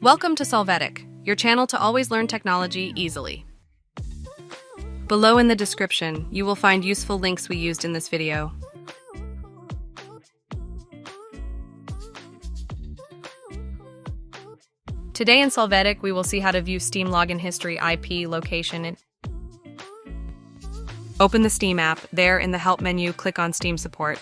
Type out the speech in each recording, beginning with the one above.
Welcome to Solvetic, your channel to always learn technology easily. Below in the description, you will find useful links we used in this video. Today in Solvetic, we will see how to view Steam login history, IP, location, and open the Steam app. There in the Help menu, click on Steam Support.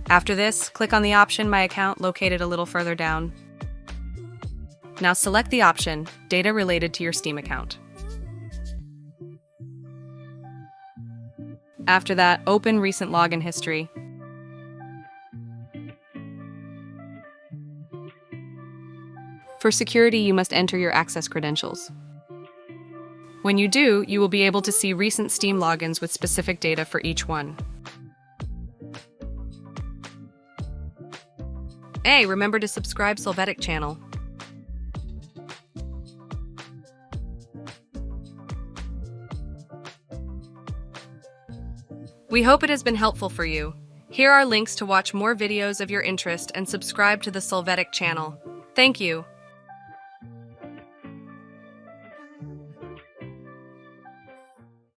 After this, click on the option My Account located a little further down. Now select the option Data related to your Steam account. After that, open Recent Login History. For security, you must enter your access credentials. When you do, you will be able to see recent Steam logins with specific data for each one. Hey, remember to subscribe Solvetic channel. We hope it has been helpful for you. Here are links to watch more videos of your interest and subscribe to the Solvetic channel. Thank you.